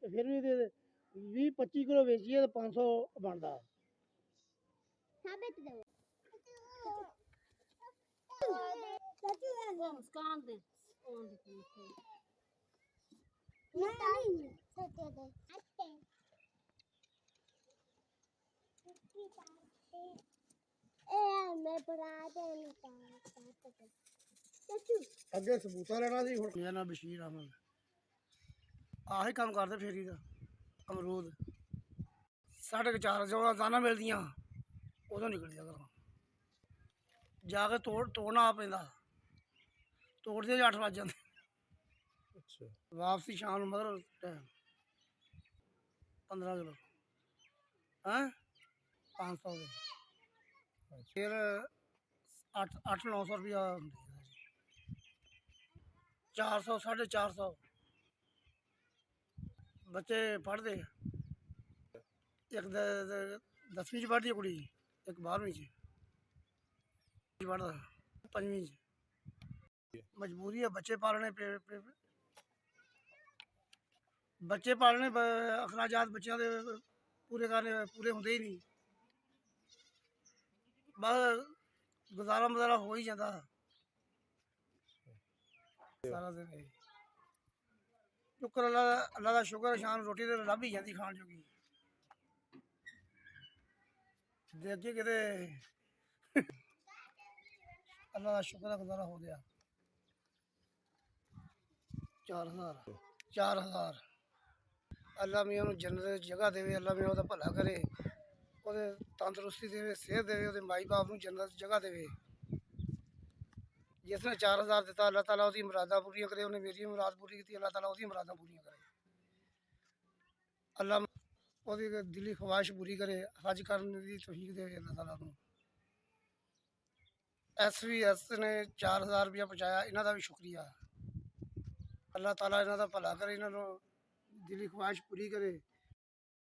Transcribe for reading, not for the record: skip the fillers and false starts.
ਤੇ ਫਿਰ ਵੀ 20-25 ਕਿਲੋ ਵੇਚੀਏ ਤੇ 500 ਬਣਦਾ। ਸਾਬਿਤ ਦੋ ਮੁਸਕਾਨ ਦੇ ਉਹ ਦੀ ਨਹੀਂ ਸੱਤੇ ਦੇ ਅੱਤੇ मैं पढ़ाते ਅੱਗੇ ਸਬੂਤਾ ਲੈਣਾ ਸੀ, ਹੁਣ ਮੇਰਾ ਨਾਮ ਬਸ਼ੀਰ ਅਹਿਮਦ। ਆਹੀ ਕੰਮ ਕਰਦੇ ਫੇਰੀ ਦਾ। ਅਮਰੂਦ 4:30 ਜਦੋਂ ਦਾਣਾ ਮਿਲਦੀਆਂ ਉਦੋਂ ਨਿਕਲਦੀਆਂ ਘਰੋਂ, ਜਾ ਕੇ ਤੋੜਨਾ ਪੈਂਦਾ। ਤੋੜਦੇ 8 ਵੱਜ ਜਾਂਦੇ। ਅੱਛਾ, ਵਾਪਸੀ ਸ਼ਾਮ ਨੂੰ ਮਗਰ ਟਾਈਮ 15 ਕਿਲੋ ਹੈਂ 500 ਦੇ। ਫਿਰ 800-900 ਰੁਪਇਆ ਹੁੰਦੀ ਹੈ। 400 450 ਬੱਚੇ ਪੜ੍ਹਦੇ। ਇੱਕ 10ਵੀਂ 'ਚ ਪੜ੍ਹਦੀ ਹੈ ਕੁੜੀ, ਇੱਕ 12ਵੀਂ 'ਚ ਪੜ੍ਹਦਾ, 5ਵੀਂ 'ਚ। ਮਜਬੂਰੀ ਹੈ ਬੱਚੇ ਪਾਲਣੇ, ਬੱਚੇ ਪਾਲਣੇ, ਅਖਰਾਜਾਤ ਬੱਚਿਆਂ ਦੇ ਪੂਰੇ ਕਰਨੇ, ਪੂਰੇ ਹੁੰਦੇ ਹੀ ਨਹੀਂ। ਬਸ ਗੁਜ਼ਾਰਾ ਮਜ਼ਾਰਾ ਹੋ ਹੀ ਜਾਂਦਾ ਸਾਰਾ ਦਿਨ। ਸ਼ੁਕਰ ਅੱਲਾ ਦਾ ਸ਼ੁਕਰ, ਸ਼ਾਮ ਨੂੰ ਰੋਟੀ ਤੇ ਲੱਭ ਹੀ ਜਾਂਦੀ ਖਾਣ ਜੋਗੀ। ਦੇ ਅੱਗੇ ਕਿਤੇ ਅੱਲਾ ਦਾ ਸ਼ੁਕਰ ਹੈ ਗੁਜ਼ਾਰਾ ਹੋ ਗਿਆ। 4000 ਅੱਲਾ ਮੀਆਂ ਨੂੰ ਜੰਨਤ ਜਗ੍ਹਾ ਦੇਵੇ, ਅੱਲਾ ਮੀਆਂ ਉਹਦਾ ਭਲਾ ਕਰੇ, ਉਹਦੇ ਤੰਦਰੁਸਤੀ ਦੇਵੇ, ਸਿਹਤ ਦੇਵੇ, ਉਹਦੇ ਮਾਈ ਬਾਪ ਨੂੰ ਜੰਨਤ ਜਗ੍ਹਾ ਦੇਵੇ। ਜਿਸ ਨੇ 4000 ਦਿੱਤਾ, ਅੱਲਾ ਤਾਲਾ ਉਹਦੀ ਮੁਰਾਦਾਂ ਪੂਰੀਆਂ ਕਰੇ। ਉਹਨੇ ਮੇਰੀ ਮੁਰਾਦ ਪੂਰੀ ਕੀਤੀ, ਅੱਲਾ ਤਾਲਾ ਉਹਦੀ ਮੁਰਾਦਾਂ ਪੂਰੀਆਂ ਕਰੇ। ਅੱਲਾ ਉਹਦੀ ਦਿਲੀ ਖਵਾਹਿਸ਼ ਪੂਰੀ ਕਰੇ, ਹਜ ਕਰਨ ਦੀ ਤੌਫੀਕ ਦੇਵੇ ਅੱਲਾ ਤਾਲਾ ਨੂੰ। SVS ਨੇ 4000 ਰੁਪਇਆ ਪਹੁੰਚਾਇਆ, ਇਹਨਾਂ ਦਾ ਵੀ ਸ਼ੁਕਰੀਆ। ਅੱਲਾ ਤਾਲਾ ਇਹਨਾਂ ਦਾ ਭਲਾ ਕਰੇ, ਇਹਨਾਂ ਨੂੰ ਦਿਲੀ ਖਵਾਹਿਸ਼ ਪੂਰੀ ਕਰੇ।